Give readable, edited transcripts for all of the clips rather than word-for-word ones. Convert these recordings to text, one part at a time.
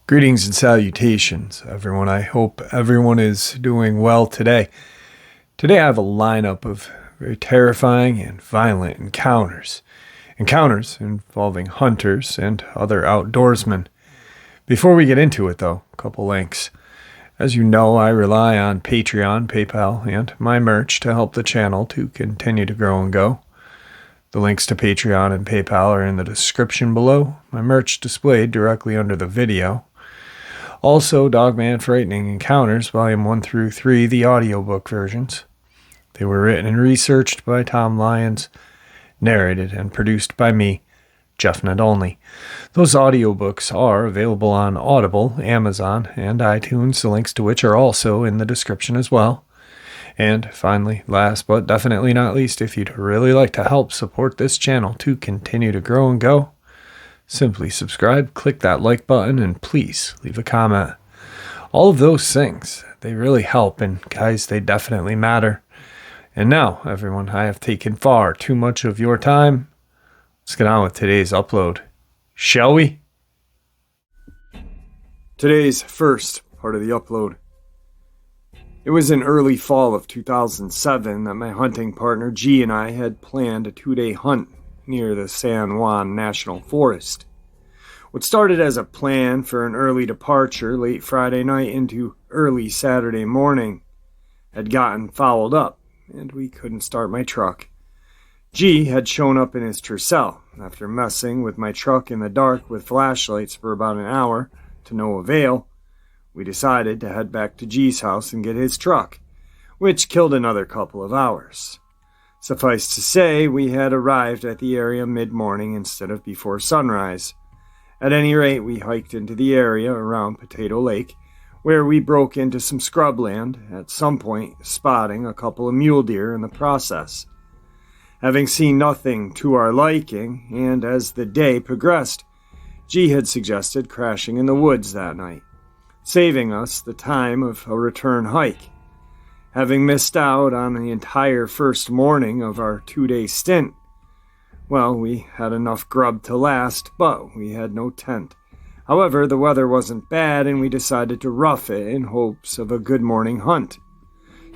Greetings and salutations, everyone. I hope everyone is doing well today. Today I have a lineup of very terrifying and violent encounters. Encounters involving hunters and other outdoorsmen. Before we get into it, though, a couple links. As you know, I rely on Patreon, PayPal, and my merch to help the channel to continue to grow and go. The links to Patreon and PayPal are in the description below, my merch displayed directly under the video. Also, Dogman Frightening Encounters, Volume 1 through 3, the audiobook versions. They were written and researched by Tom Lyons, narrated and produced by me, Jeff Nadolny. Those audiobooks are available on Audible, Amazon, and iTunes, the links to which are also in the description as well. And finally, last but definitely not least, if you'd really like to help support this channel to continue to grow and go, simply subscribe, click that like button, and please leave a comment. All of those things, they really help, and guys, they definitely matter. And now, everyone, I have taken far too much of your time. Let's get on with today's upload, shall we? Today's first part of the upload. It was in early fall of 2007 that my hunting partner G and I had planned a 2-day hunt near the San Juan National Forest. What started as a plan for an early departure late Friday night into early Saturday morning had gotten fouled up, and we couldn't start my truck. G had shown up in his Tercel after messing with my truck in the dark with flashlights for about an hour to no avail. We decided to head back to G's house and get his truck, which killed another couple of hours. Suffice to say, we had arrived at the area mid-morning instead of before sunrise. At any rate, we hiked into the area around Potato Lake, where we broke into some scrubland, at some point spotting a couple of mule deer in the process. Having seen nothing to our liking, and as the day progressed, G had suggested crashing in the woods that night, saving us the time of a return hike. Having missed out on the entire first morning of our 2-day stint, well, we had enough grub to last, but we had no tent. However, the weather wasn't bad, and we decided to rough it in hopes of a good morning hunt.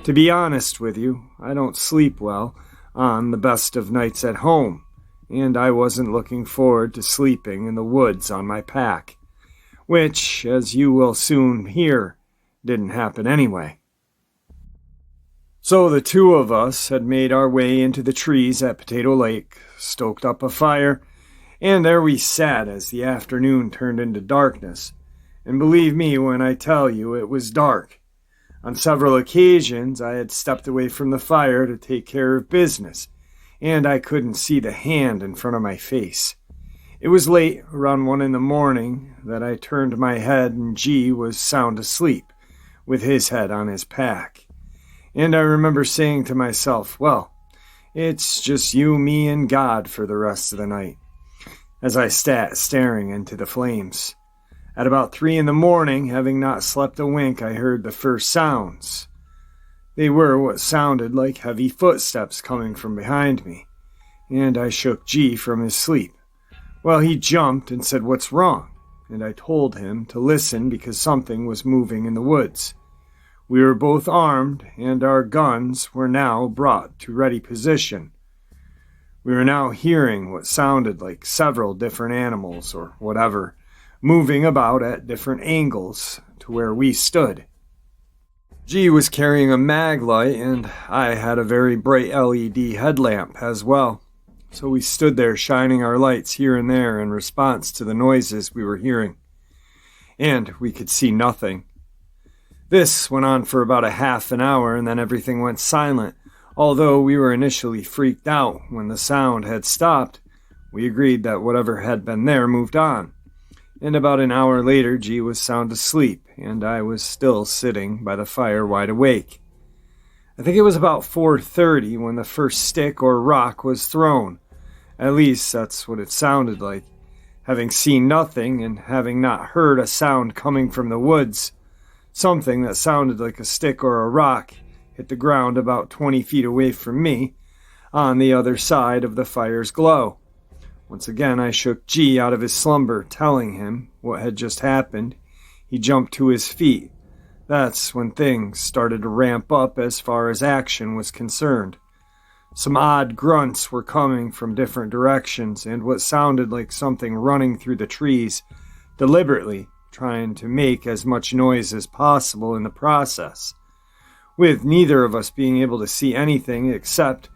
To be honest with you, I don't sleep well on the best of nights at home, and I wasn't looking forward to sleeping in the woods on my pack, which, as you will soon hear, didn't happen anyway. So the two of us had made our way into the trees at Potato Lake, stoked up a fire, and there we sat as the afternoon turned into darkness. And believe me when I tell you, it was dark. On several occasions, I had stepped away from the fire to take care of business, and I couldn't see the hand in front of my face. It was late, around 1 a.m, that I turned my head, and G was sound asleep, with his head on his pack. And I remember saying to myself, well, it's just you, me, and God for the rest of the night, as I sat staring into the flames. At about 3 a.m, having not slept a wink, I heard the first sounds. They were what sounded like heavy footsteps coming from behind me, and I shook G from his sleep. Well, he jumped and said, "What's wrong?" And I told him to listen because something was moving in the woods. We were both armed, and our guns were now brought to ready position. We were now hearing what sounded like several different animals, or whatever, moving about at different angles to where we stood. G was carrying a mag light, and I had a very bright LED headlamp as well. So we stood there shining our lights here and there in response to the noises we were hearing. And we could see nothing. This went on for about a half an hour, and then everything went silent. Although we were initially freaked out when the sound had stopped, we agreed that whatever had been there moved on. And about an hour later, G was sound asleep, and I was still sitting by the fire wide awake. I think it was about 4:30 when the first stick or rock was thrown. At least that's what it sounded like. Having seen nothing and having not heard a sound coming from the woods, something that sounded like a stick or a rock hit the ground about 20 feet away from me. on the other side of the fire's glow. Once again, I shook G out of his slumber, telling him what had just happened. He jumped to his feet. That's when things started to ramp up as far as action was concerned. Some odd grunts were coming from different directions, and what sounded like something running through the trees, deliberately trying to make as much noise as possible in the process, with neither of us being able to see anything except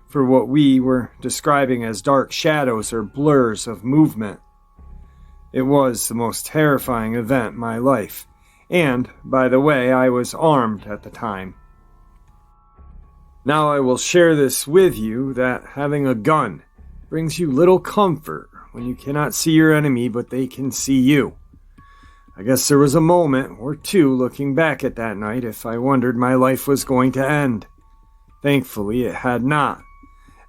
for what we were describing as dark shadows or blurs of movement. It was the most terrifying event in my life, and, by the way, I was armed at the time. Now I will share this with you that having a gun brings you little comfort when you cannot see your enemy but they can see you. I guess there was a moment or two looking back at that night if I wondered my life was going to end. Thankfully, it had not.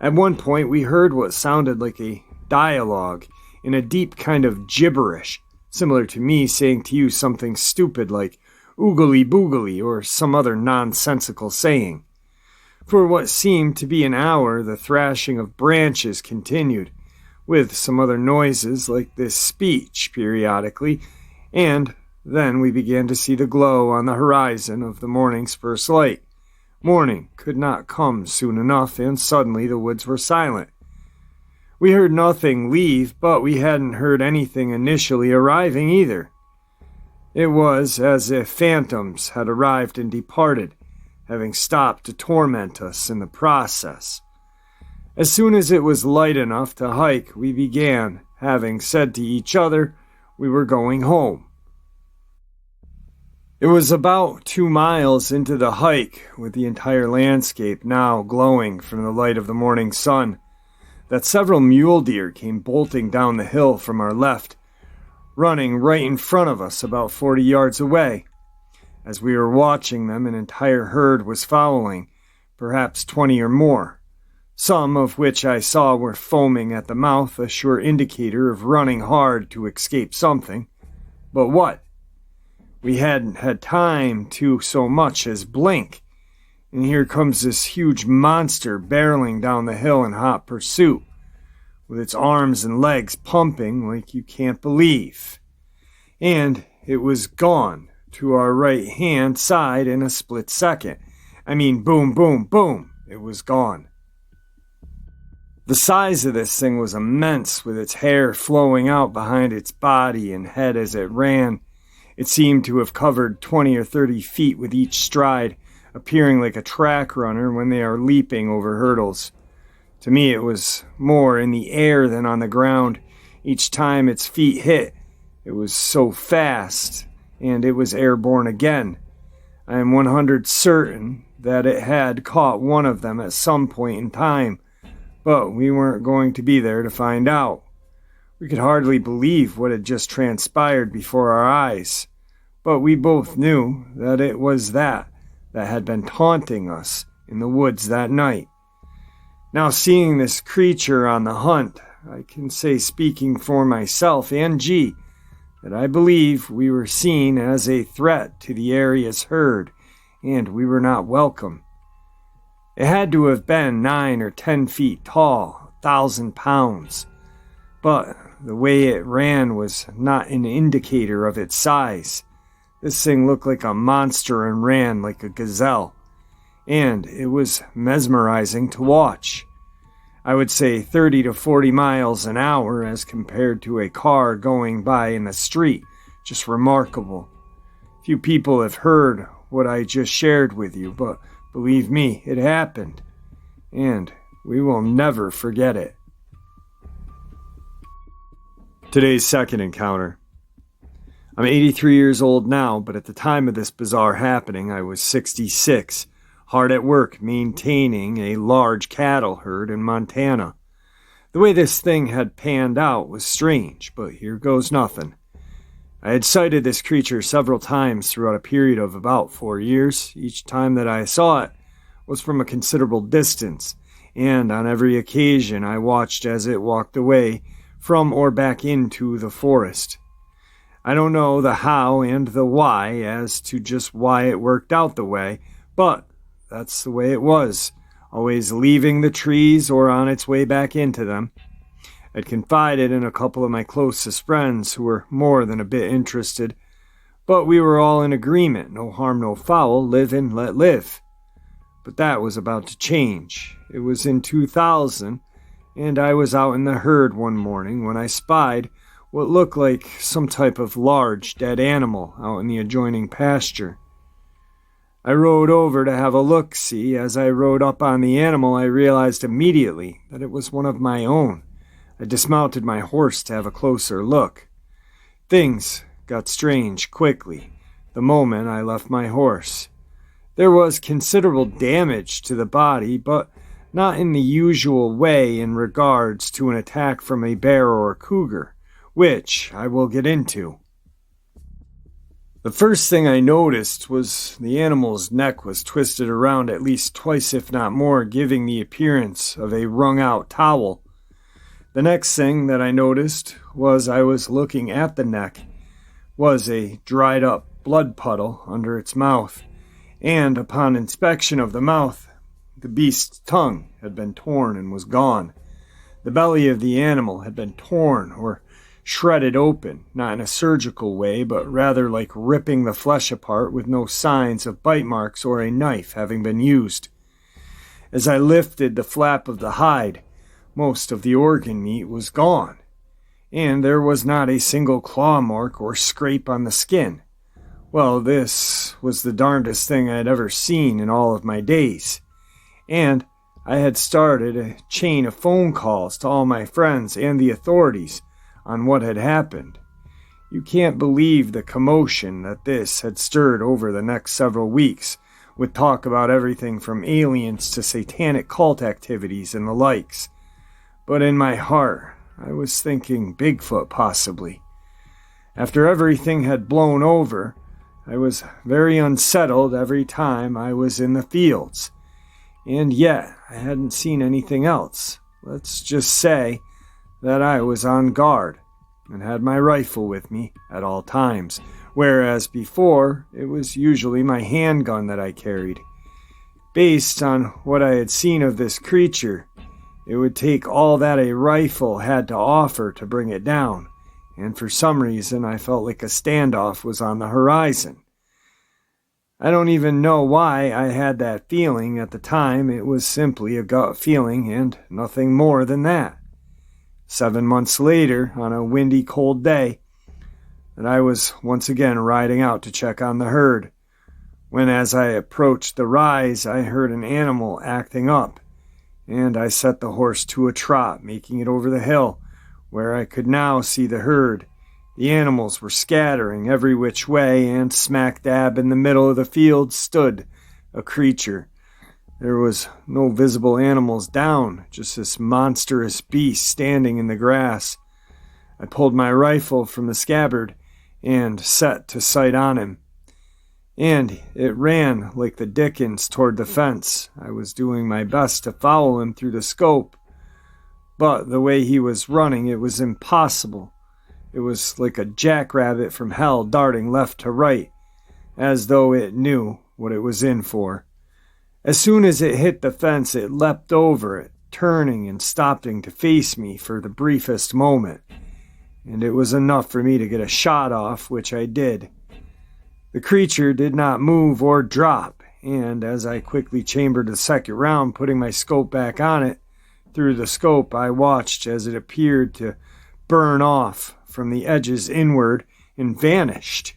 At one point, we heard what sounded like a dialogue in a deep kind of gibberish, similar to me saying to you something stupid like oogly boogly or some other nonsensical saying. For what seemed to be an hour, the thrashing of branches continued, with some other noises like this speech periodically, and then we began to see the glow on the horizon of the morning's first light. Morning could not come soon enough, and suddenly the woods were silent. We heard nothing leave, but we hadn't heard anything initially arriving either. It was as if phantoms had arrived and departed, having stopped to torment us in the process. As soon as it was light enough to hike, we began, having said to each other we were going home. It was about 2 miles into the hike, with the entire landscape now glowing from the light of the morning sun, that several mule deer came bolting down the hill from our left, running right in front of us about 40 yards away. As we were watching them, an entire herd was following, perhaps 20 or more, some of which I saw were foaming at the mouth, a sure indicator of running hard to escape something. But what? We hadn't had time to so much as blink, and here comes this huge monster barreling down the hill in hot pursuit, with its arms and legs pumping like you can't believe. And it was gone to our right-hand side in a split second. I mean, boom, boom, boom, it was gone. The size of this thing was immense, with its hair flowing out behind its body and head as it ran. It seemed to have covered 20 or 30 feet with each stride, appearing like a track runner when they are leaping over hurdles. To me, it was more in the air than on the ground. Each time its feet hit, it was so fast, and it was airborne again. I am 100% certain that it had caught one of them at some point in time, but we weren't going to be there to find out. We could hardly believe what had just transpired before our eyes, but we both knew that it was that had been taunting us in the woods that night. Now, seeing this creature on the hunt, I can say, speaking for myself and G, that I believe we were seen as a threat to the area's herd, and we were not welcome. It had to have been 9 or 10 feet tall, 1,000 pounds, but the way it ran was not an indicator of its size. This thing looked like a monster and ran like a gazelle, and it was mesmerizing to watch. I would say 30 to 40 miles an hour as compared to a car going by in the street. Just remarkable. Few people have heard what I just shared with you, but believe me, it happened, and we will never forget it. Today's second encounter. I'm 83 years old now, but at the time of this bizarre happening, I was 66, hard at work maintaining a large cattle herd in Montana. The way this thing had panned out was strange, but here goes nothing. I had sighted this creature several times throughout a period of about 4 years. Each time that I saw it was from a considerable distance, and on every occasion I watched as it walked away from or back into the forest. I don't know the how and the why as to just why it worked out the way, but that's the way it was. always leaving the trees or on its way back into them. I'd confided in a couple of my closest friends who were more than a bit interested, but we were all in agreement, no harm, no foul, live and let live. But that was about to change. It was in 2000, and I was out in the herd one morning when I spied what looked like some type of large dead animal out in the adjoining pasture. I rode over to have a look-see. As I rode up on the animal, I realized immediately that it was one of my own. I dismounted my horse to have a closer look. Things got strange quickly the moment I left my horse. There was considerable damage to the body, but not in the usual way in regards to an attack from a bear or a cougar, which I will get into. The first thing I noticed was the animal's neck was twisted around at least twice, if not more, giving the appearance of a wrung-out towel. The next thing that I noticed was I was looking at the neck was a dried-up blood puddle under its mouth, and upon inspection of the mouth, the beast's tongue had been torn and was gone. The belly of the animal had been torn or shredded open, not in a surgical way, but rather like ripping the flesh apart with no signs of bite marks or a knife having been used. As I lifted the flap of the hide, most of the organ meat was gone, and there was not a single claw mark or scrape on the skin. Well, this was the darndest thing I had ever seen in all of my days, and I had started a chain of phone calls to all my friends and the authorities on what had happened. You can't believe the commotion that this had stirred over the next several weeks, with talk about everything from aliens to satanic cult activities and the likes. But in my heart, I was thinking Bigfoot possibly. After everything had blown over, I was very unsettled every time I was in the fields. And yet, I hadn't seen anything else. Let's just say that I was on guard and had my rifle with me at all times, whereas before it was usually my handgun that I carried. Based on what I had seen of this creature, it would take all that a rifle had to offer to bring it down, and for some reason I felt like a standoff was on the horizon. I don't even know why I had that feeling at the time. It was simply a gut feeling and nothing more than that. 7 months later, on a windy, cold day, that I was once again riding out to check on the herd, when as I approached the rise, I heard an animal acting up, and I set the horse to a trot, making it over the hill, where I could now see the herd. The animals were scattering every which way, and smack dab in the middle of the field stood a creature. There was no visible animals down, just this monstrous beast standing in the grass. I pulled my rifle from the scabbard and set to sight on him. And it ran like the dickens toward the fence. I was doing my best to follow him through the scope, but the way he was running, it was impossible. It was like a jackrabbit from hell darting left to right, as though it knew what it was in for. As soon as it hit the fence, it leapt over it, turning and stopping to face me for the briefest moment, and it was enough for me to get a shot off, which I did. The creature did not move or drop, and as I quickly chambered the second round, putting my scope back on it, through the scope I watched as it appeared to burn off from the edges inward and vanished.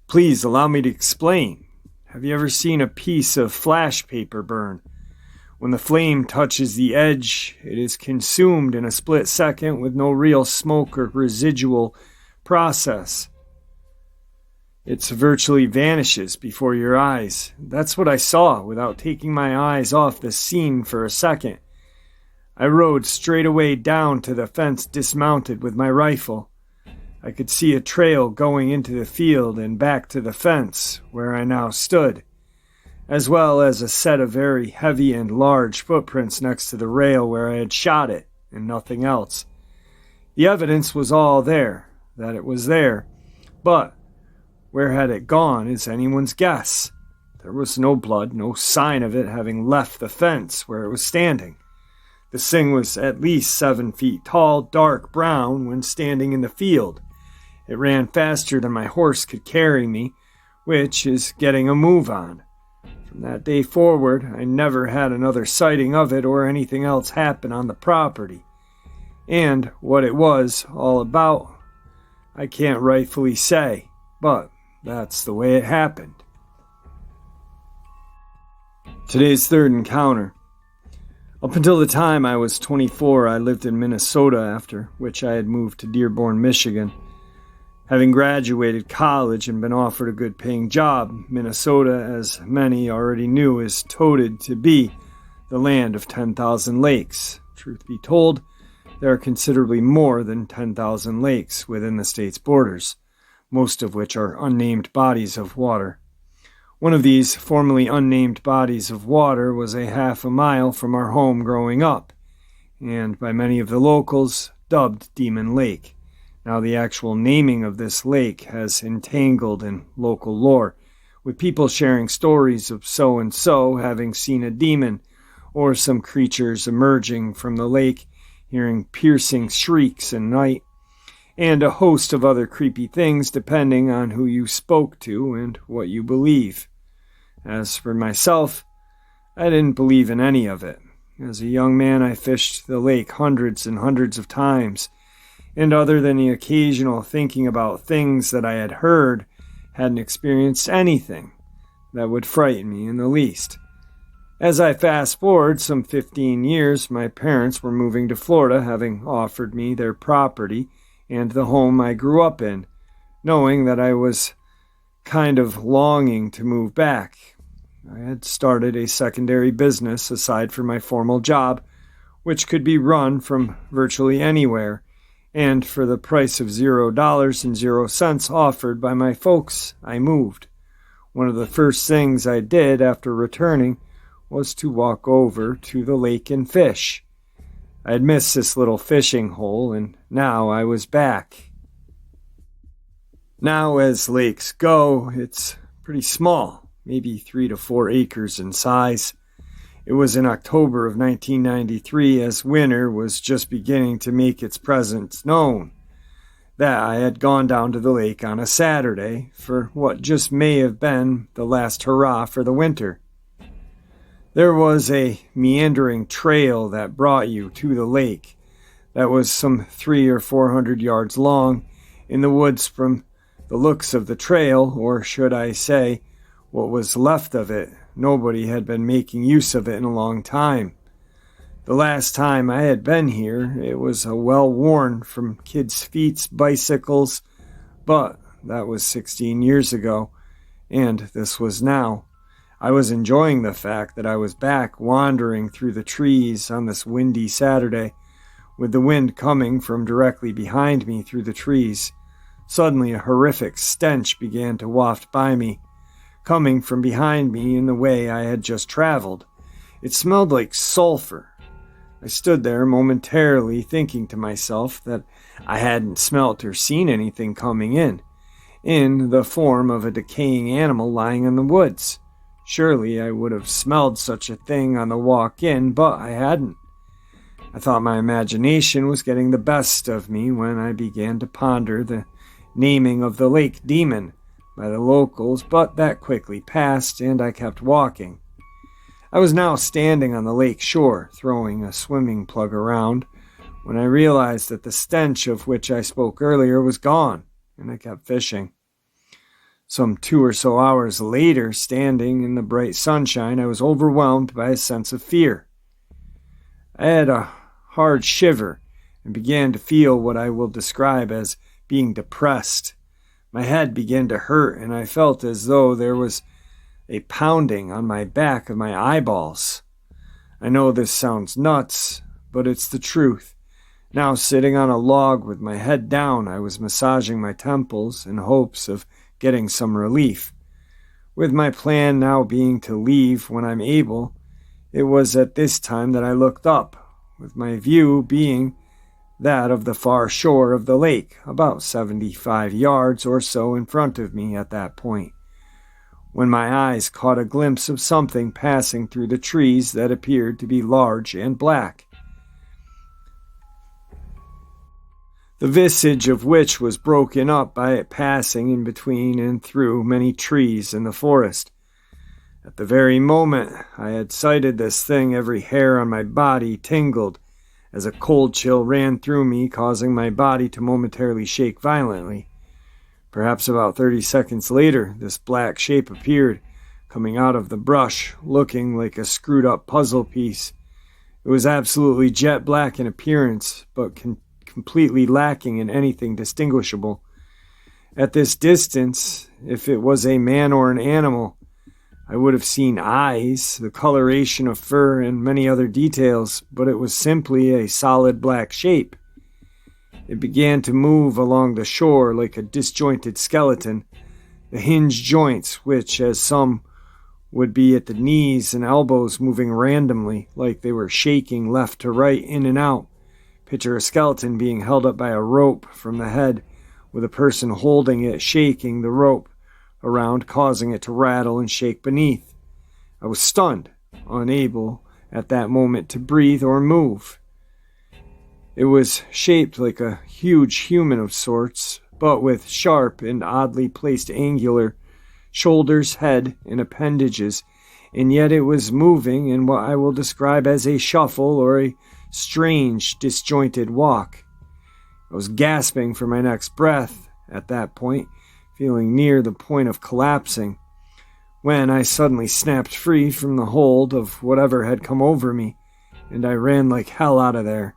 Please allow me to explain. Have you ever seen a piece of flash paper burn? When the flame touches the edge, it is consumed in a split second with no real smoke or residual process. It virtually vanishes before your eyes. That's what I saw without taking my eyes off the scene for a second. I rode straight away down to the fence, dismounted with my rifle. I could see a trail going into the field and back to the fence, where I now stood, as well as a set of very heavy and large footprints next to the rail where I had shot it, and nothing else. The evidence was all there, that it was there, but where had it gone is anyone's guess. there was no blood, no sign of it having left the fence where it was standing. This thing was at least 7 feet tall, dark brown when standing in the field. It ran faster than my horse could carry me, which is getting a move on. From that day forward, I never had another sighting of it or anything else happen on the property. And what it was all about, I can't rightfully say, but that's the way it happened. Today's third encounter. Up until the time I was 24, I lived in Minnesota, after which I had moved to Dearborn, Michigan. Having graduated college and been offered a good-paying job, Minnesota, as many already knew, is touted to be the land of 10,000 lakes. Truth be told, there are considerably more than 10,000 lakes within the state's borders, most of which are unnamed bodies of water. One of these formerly unnamed bodies of water was a half a mile from our home growing up, and by many of the locals dubbed Demon Lake. Now the actual naming of this lake has entangled in local lore, with people sharing stories of so-and-so having seen a demon, or some creatures emerging from the lake, hearing piercing shrieks at night, and a host of other creepy things depending on who you spoke to and what you believe. As for myself, I didn't believe in any of it. As a young man, I fished the lake hundreds and hundreds of times, and other than the occasional thinking about things that I had heard, hadn't experienced anything that would frighten me in the least. As I fast forward some 15 years, my parents were moving to Florida, having offered me their property and the home I grew up in, knowing that I was kind of longing to move back. I had started a secondary business aside from my formal job, which could be run from virtually anywhere, and for the price of $0.00 offered by my folks, I moved. One of the first things I did after returning was to walk over to the lake and fish. I had missed this little fishing hole, and now I was back. Now, as lakes go, it's pretty small, maybe 3 to 4 acres in size. It was in October of 1993, as winter was just beginning to make its presence known, that I had gone down to the lake on a Saturday for what just may have been the last hurrah for the winter. There was a meandering trail that brought you to the lake that was some 300 or 400 yards long in the woods. From the looks of the trail, or should I say, what was left of it, nobody had been making use of it in a long time. The last time I had been here, it was well-worn from kids' feet, bicycles, but that was 16 years ago, and this was now. I was enjoying the fact that I was back wandering through the trees on this windy Saturday, with the wind coming from directly behind me through the trees. Suddenly a horrific stench began to waft by me, coming from behind me in the way I had just traveled. It smelled like sulfur. I stood there momentarily thinking to myself that I hadn't smelt or seen anything coming in the form of a decaying animal lying in the woods. Surely I would have smelled such a thing on the walk in, but I hadn't. I thought my imagination was getting the best of me when I began to ponder the naming of the lake Demon by the locals, but that quickly passed, and I kept walking. I was now standing on the lake shore, throwing a swimming plug around, when I realized that the stench of which I spoke earlier was gone, and I kept fishing. Some 2 or so hours later, standing in the bright sunshine, I was overwhelmed by a sense of fear. I had a hard shiver and began to feel what I will describe as being depressed. My head began to hurt, and I felt as though there was a pounding on my back of my eyeballs. I know this sounds nuts, but it's the truth. Now, sitting on a log with my head down, I was massaging my temples in hopes of getting some relief. With my plan now being to leave when I'm able, it was at this time that I looked up, with my view being that of the far shore of the lake, about 75 yards or so in front of me at that point. when my eyes caught a glimpse of something passing through the trees that appeared to be large and black, the visage of which was broken up by it passing in between and through many trees in the forest. At the very moment I had sighted this thing, every hair on my body tingled as a cold chill ran through me, causing my body to momentarily shake violently. Perhaps about 30 seconds later, this black shape appeared, coming out of the brush, looking like a screwed-up puzzle piece. It was absolutely jet black in appearance, but completely lacking in anything distinguishable. At this distance, if it was a man or an animal, I would have seen eyes, the coloration of fur, and many other details, but it was simply a solid black shape. It began to move along the shore like a disjointed skeleton, the hinge joints, which, as some would be at the knees and elbows, moving randomly, like they were shaking left to right, in and out. Picture a skeleton being held up by a rope from the head, with a person holding it, shaking the rope around, causing it to rattle and shake beneath. I was stunned, unable at that moment to breathe or move. It was shaped like a huge human of sorts, but with sharp and oddly placed angular shoulders, head, and appendages, and yet it was moving in what I will describe as a shuffle or a strange, disjointed walk. I was gasping for my next breath at that point, feeling near the point of collapsing, when I suddenly snapped free from the hold of whatever had come over me, and I ran like hell out of there.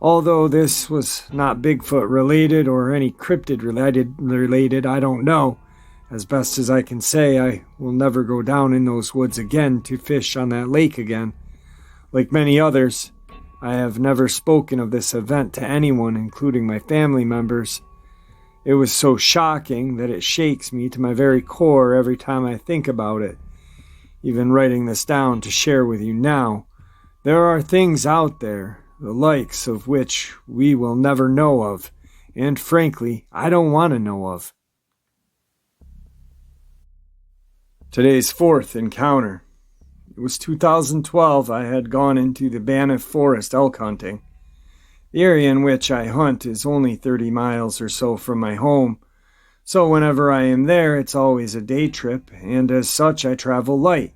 Although this was not Bigfoot related or any cryptid related, I don't know. As best as I can say, I will never go down in those woods again to fish on that lake again. Like many others, I have never spoken of this event to anyone, including my family members. It was so shocking that it shakes me to my very core every time I think about it. Even writing this down to share with you now, there are things out there, the likes of which we will never know of, and frankly, I don't want to know of. Today's fourth encounter. It was 2012. I had gone into the Banff Forest elk hunting. The area in which I hunt is only 30 miles or so from my home, so whenever I am there, it's always a day trip, and as such, I travel light.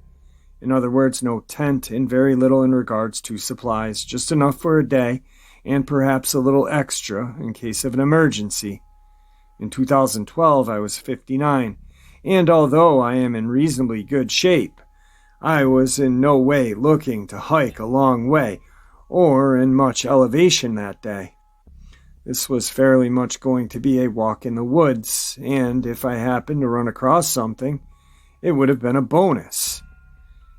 In other words, no tent and very little in regards to supplies, just enough for a day, and perhaps a little extra in case of an emergency. In 2012, I was 59, and although I am in reasonably good shape, I was in no way looking to hike a long way, or in much elevation that day. This was fairly much going to be a walk in the woods, and if I happened to run across something, it would have been a bonus.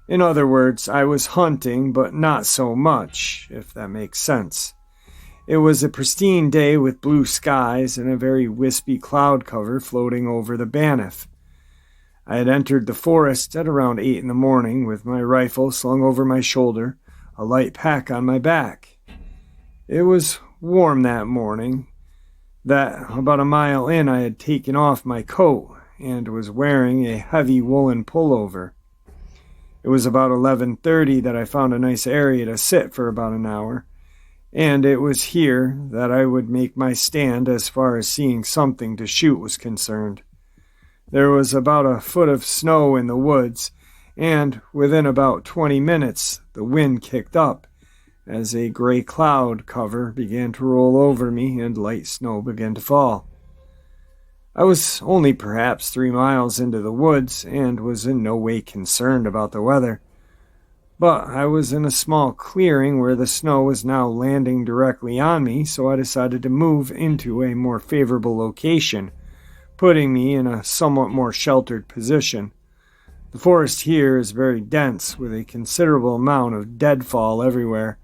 In other words, I was hunting, but not so much, if that makes sense. It was a pristine day with blue skies and a very wispy cloud cover floating over the Banff. I had entered the forest at around 8 in the morning with my rifle slung over my shoulder, a light pack on my back. It was warm that morning, that about a mile in I had taken off my coat and was wearing a heavy woolen pullover. It was about 11:30 that I found a nice area to sit for about an hour, and it was here that I would make my stand as far as seeing something to shoot was concerned. There was about a foot of snow in the woods, and within about 20 minutes the wind kicked up as a gray cloud cover began to roll over me and light snow began to fall. I was only perhaps 3 miles into the woods and was in no way concerned about the weather, but I was in a small clearing where the snow was now landing directly on me, so I decided to move into a more favorable location, putting me in a somewhat more sheltered position. The forest here is very dense, with a considerable amount of deadfall everywhere,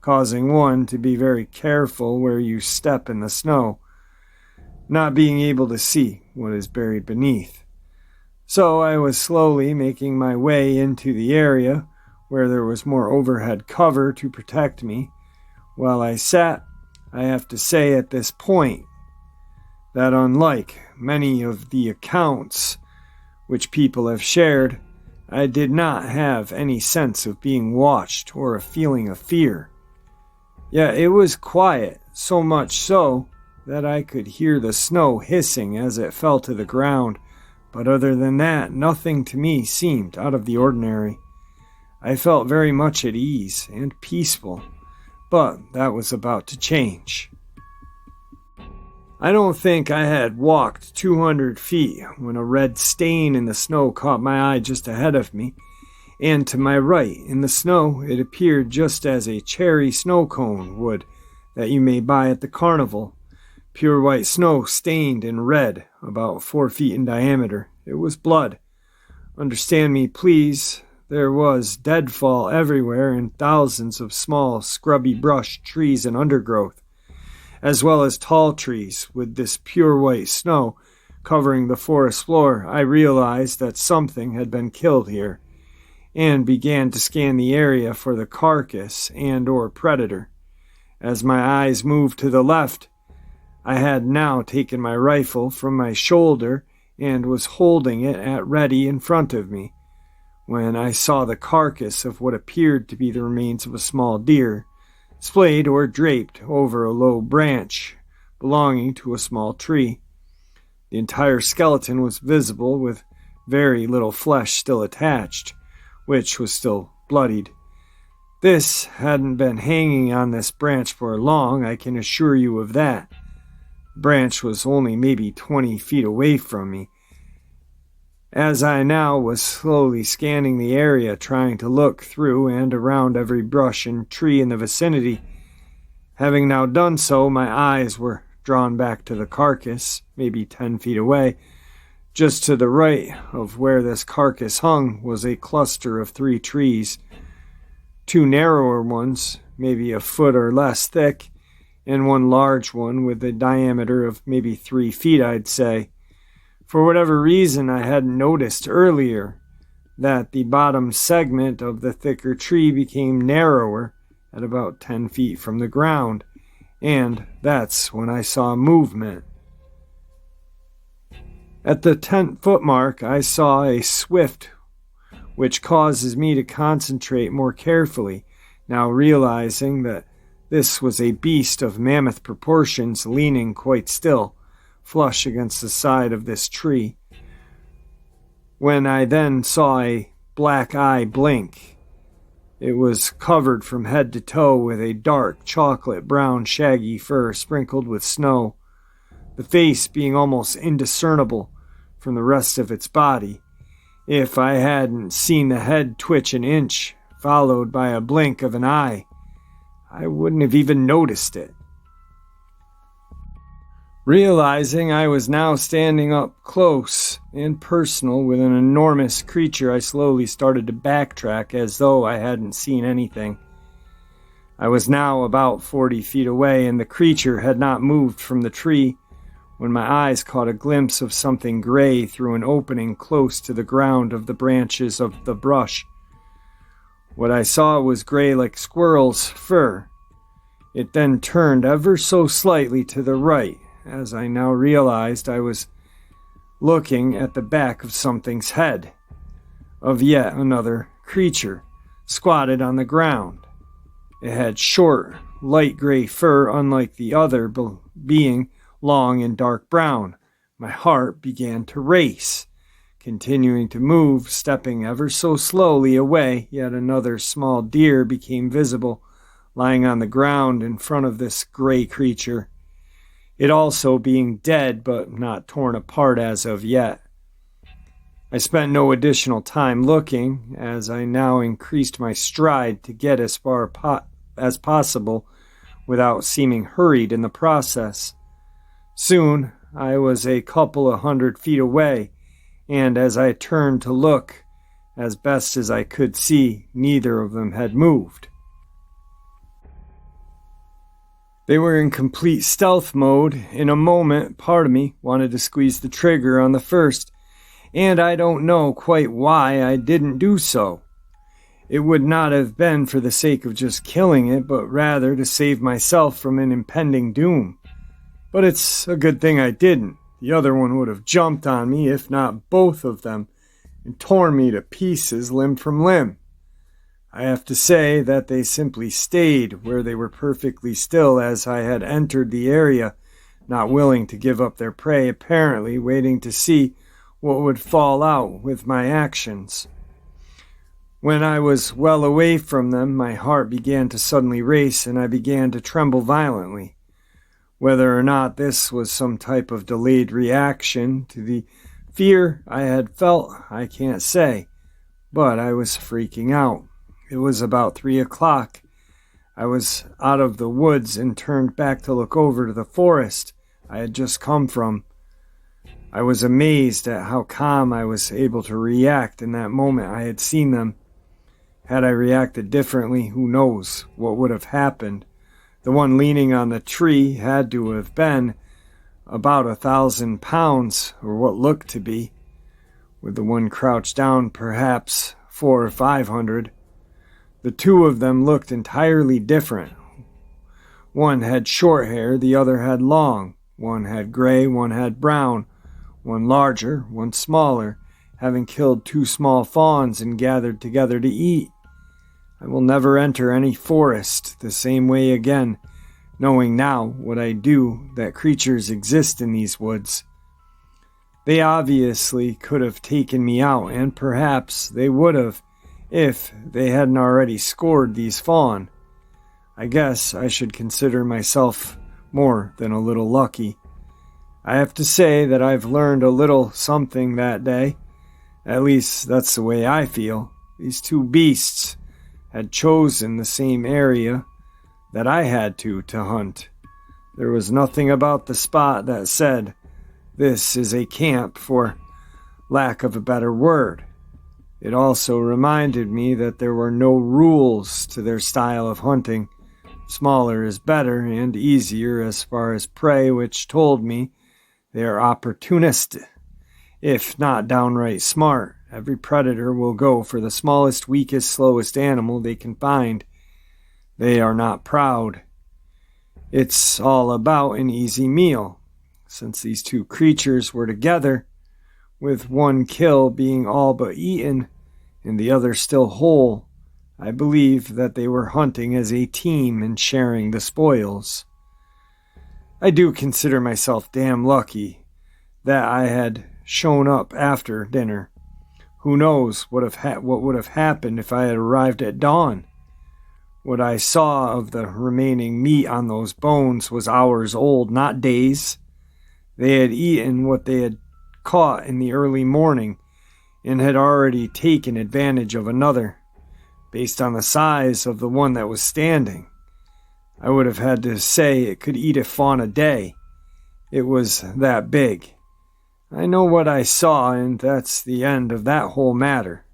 causing one to be very careful where you step in the snow, not being able to see what is buried beneath. So I was slowly making my way into the area where there was more overhead cover to protect me. While I sat, I have to say at this point that unlike many of the accounts which people have shared, I did not have any sense of being watched or a feeling of fear. Yet it was quiet, so much so that I could hear the snow hissing as it fell to the ground, but other than that, nothing to me seemed out of the ordinary. I felt very much at ease and peaceful, but that was about to change. I don't think I had walked 200 feet when a red stain in the snow caught my eye just ahead of me, and to my right in the snow it appeared just as a cherry snow cone would that you may buy at the carnival. Pure white snow stained in red, about 4 feet in diameter. It was blood. Understand me, please. There was deadfall everywhere and thousands of small, scrubby brush, trees, and undergrowth, as well as tall trees. With this pure white snow covering the forest floor, I realized that something had been killed here, and began to scan the area for the carcass and/or predator. As my eyes moved to the left, I had now taken my rifle from my shoulder and was holding it at ready in front of me, when I saw the carcass of what appeared to be the remains of a small deer, splayed or draped over a low branch belonging to a small tree. The entire skeleton was visible, with very little flesh still attached, which was still bloodied. This hadn't been hanging on this branch for long, I can assure you of that. The branch was only maybe 20 feet away from me. As I now was slowly scanning the area, trying to look through and around every brush and tree in the vicinity, having now done so, my eyes were drawn back to the carcass, maybe 10 feet away. Just to the right of where this carcass hung was a cluster of 3 trees, 2 narrower ones, maybe a foot or less thick, and one large one with a diameter of maybe 3 feet, I'd say. For whatever reason, I hadn't noticed earlier that the bottom segment of the thicker tree became narrower at about 10 feet from the ground, and that's when I saw movement. At the 10-foot mark, I saw a swift, which causes me to concentrate more carefully, now realizing that this was a beast of mammoth proportions leaning quite still, flush against the side of this tree. When I then saw a black eye blink, it was covered from head to toe with a dark chocolate brown shaggy fur sprinkled with snow, the face being almost indiscernible from the rest of its body. If I hadn't seen the head twitch an inch, followed by a blink of an eye, I wouldn't have even noticed it. Realizing I was now standing up close and personal with an enormous creature, I slowly started to backtrack as though I hadn't seen anything. I was now about 40 feet away, and the creature had not moved from the tree when my eyes caught a glimpse of something gray through an opening close to the ground of the branches of the brush. What I saw was gray like squirrel's fur. It then turned ever so slightly to the right, as I now realized I was looking at the back of something's head, of yet another creature, squatted on the ground. It had short, light gray fur, unlike the other being long and dark brown. My heart began to race. Continuing to move, stepping ever so slowly away, yet another small deer became visible, lying on the ground in front of this gray creature, it also being dead but not torn apart as of yet. I spent no additional time looking, as I now increased my stride to get as far as possible without seeming hurried in the process. Soon I was a couple of 100 feet away, and as I turned to look, as best as I could see, neither of them had moved. They were in complete stealth mode. In a moment, part of me wanted to squeeze the trigger on the first, and I don't know quite why I didn't do so. It would not have been for the sake of just killing it, but rather to save myself from an impending doom. But it's a good thing I didn't. The other one would have jumped on me, if not both of them, and tore me to pieces limb from limb. I have to say that they simply stayed where they were perfectly still as I had entered the area, not willing to give up their prey, apparently waiting to see what would fall out with my actions. When I was well away from them, my heart began to suddenly race and I began to tremble violently. Whether or not this was some type of delayed reaction to the fear I had felt, I can't say, but I was freaking out. It was about 3 o'clock. I was out of the woods and turned back to look over to the forest I had just come from. I was amazed at how calm I was able to react in that moment I had seen them. Had I reacted differently, who knows what would have happened. The one leaning on the tree had to have been about 1,000 pounds, or what looked to be, with the one crouched down perhaps 400 or 500. The two of them looked entirely different. One had short hair, the other had long. One had gray, one had brown. One larger, one smaller, having killed 2 small fawns and gathered together to eat. I will never enter any forest the same way again, knowing now what I do that creatures exist in these woods. They obviously could have taken me out, and perhaps they would have if they hadn't already scored these fawn. I guess I should consider myself more than a little lucky. I have to say that I've learned a little something that day. At least that's the way I feel. These 2 beasts had chosen the same area that I had to hunt. There was nothing about the spot that said, "This is a camp," for lack of a better word. It also reminded me that there were no rules to their style of hunting. Smaller is better and easier as far as prey, which told me they are opportunistic. If not downright smart, every predator will go for the smallest, weakest, slowest animal they can find. They are not proud. It's all about an easy meal. Since these 2 creatures were together, with one kill being all but eaten and the other still whole, I believe that they were hunting as a team and sharing the spoils. I do consider myself damn lucky that I had shown up after dinner. Who knows what would have happened if I had arrived at dawn? What I saw of the remaining meat on those bones was hours old, not days. They had eaten what they had caught in the early morning and had already taken advantage of another, based on the size of the one that was standing. I would have had to say it could eat a fawn a day. It was that big. I know what I saw, and that's the end of that whole matter.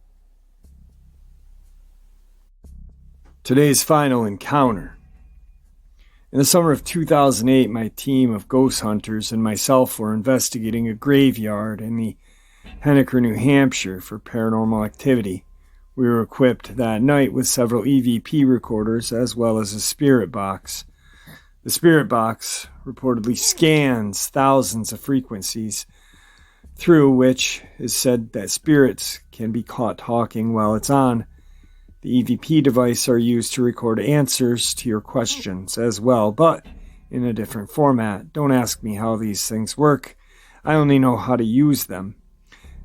Today's final encounter. In the summer of 2008, my team of ghost hunters and myself were investigating a graveyard in the Henniker, New Hampshire for paranormal activity. We were equipped that night with several EVP recorders as well as a spirit box. The spirit box reportedly scans thousands of frequencies, through which is said that spirits can be caught talking while it's on. The EVP device are used to record answers to your questions as well, but in a different format. Don't ask me how these things work. I only know how to use them.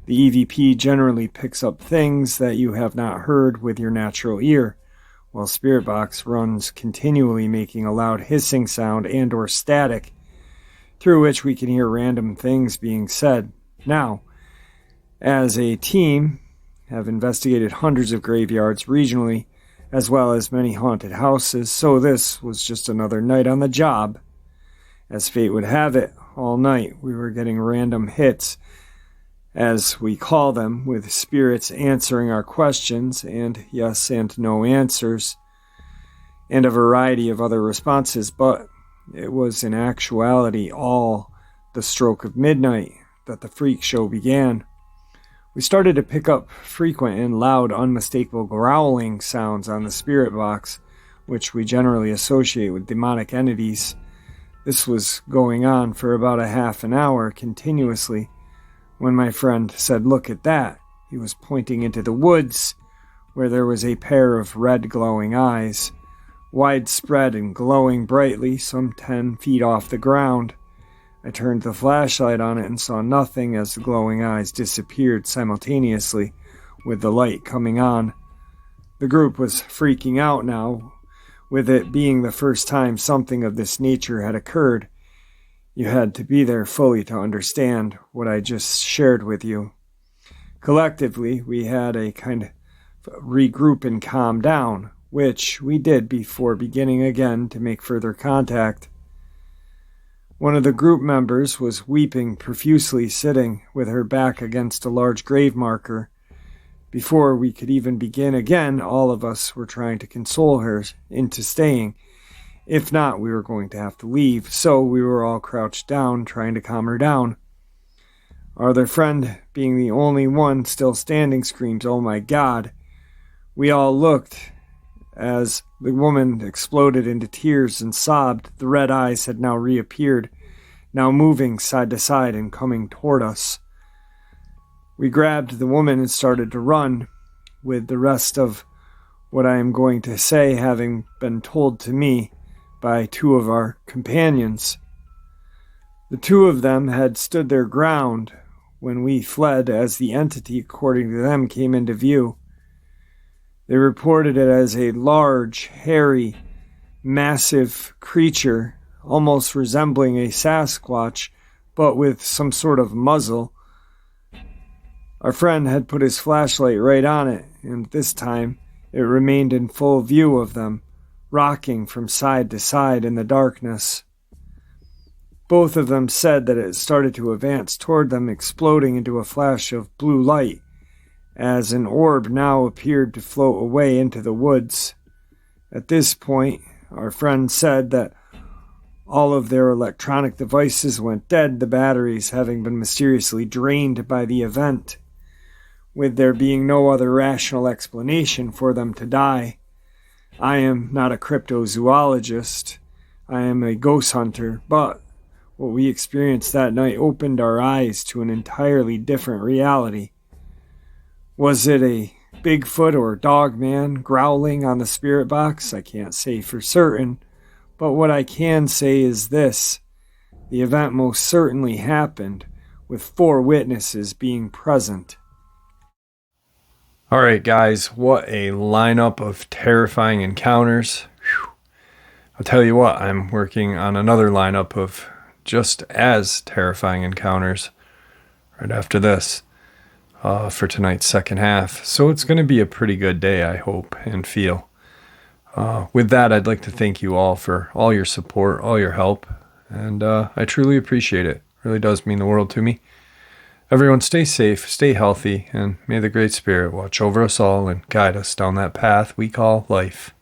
The EVP generally picks up things that you have not heard with your natural ear, while Spirit Box runs continually, making a loud hissing sound and or static, through which we can hear random things being said. Now, as a team, have investigated hundreds of graveyards regionally, as well as many haunted houses, so this was just another night on the job. As fate would have it, all night we were getting random hits, as we call them, with spirits answering our questions, and yes and no answers, and a variety of other responses, but it was in actuality all the stroke of midnight that the freak show began. We started to pick up frequent and loud, unmistakable growling sounds on the spirit box, which we generally associate with demonic entities. This was going on for about a half an hour continuously, when my friend said, "Look at that," He was pointing into the woods, where there was a pair of red glowing eyes, widespread and glowing brightly some 10 feet off the ground. I turned the flashlight on it and saw nothing as the glowing eyes disappeared simultaneously with the light coming on. The group was freaking out now, with it being the first time something of this nature had occurred. You had to be there fully to understand what I just shared with you. Collectively, we had a kind of regroup and calm down, which we did before beginning again to make further contact. One of the group members was weeping profusely, sitting with her back against a large grave marker. Before we could even begin again, all of us were trying to console her into staying. If not, we were going to have to leave, so we were all crouched down, trying to calm her down. Our other friend, being the only one still standing, screams, "Oh my God!" We all looked as the woman exploded into tears and sobbed. The red eyes had now reappeared, now moving side to side and coming toward us. We grabbed the woman and started to run, with the rest of what I am going to say having been told to me by two of our companions. The two of them had stood their ground when we fled, as the entity, according to them, came into view. They reported it as a large, hairy, massive creature, almost resembling a Sasquatch, but with some sort of muzzle. Our friend had put his flashlight right on it, and this time it remained in full view of them, rocking from side to side in the darkness. Both of them said that it started to advance toward them, exploding into a flash of blue light, as an orb now appeared to float away into the woods. At this point, our friend said that all of their electronic devices went dead, the batteries having been mysteriously drained by the event, with there being no other rational explanation for them to die. I am not a cryptozoologist. I am a ghost hunter, but what we experienced that night opened our eyes to an entirely different reality. Was it a Bigfoot or Dogman growling on the spirit box? I can't say for certain, but what I can say is this: the event most certainly happened, with 4 witnesses being present. Alright guys, what a lineup of terrifying encounters. Whew. I'll tell you what, I'm working on another lineup of just as terrifying encounters right after this for tonight's second half. So it's going to be a pretty good day, I hope and feel. With that, I'd like to thank you all for all your support, all your help, and I truly appreciate it. It really does mean the world to me. Everyone stay safe, stay healthy, and may the Great Spirit watch over us all and guide us down that path we call life.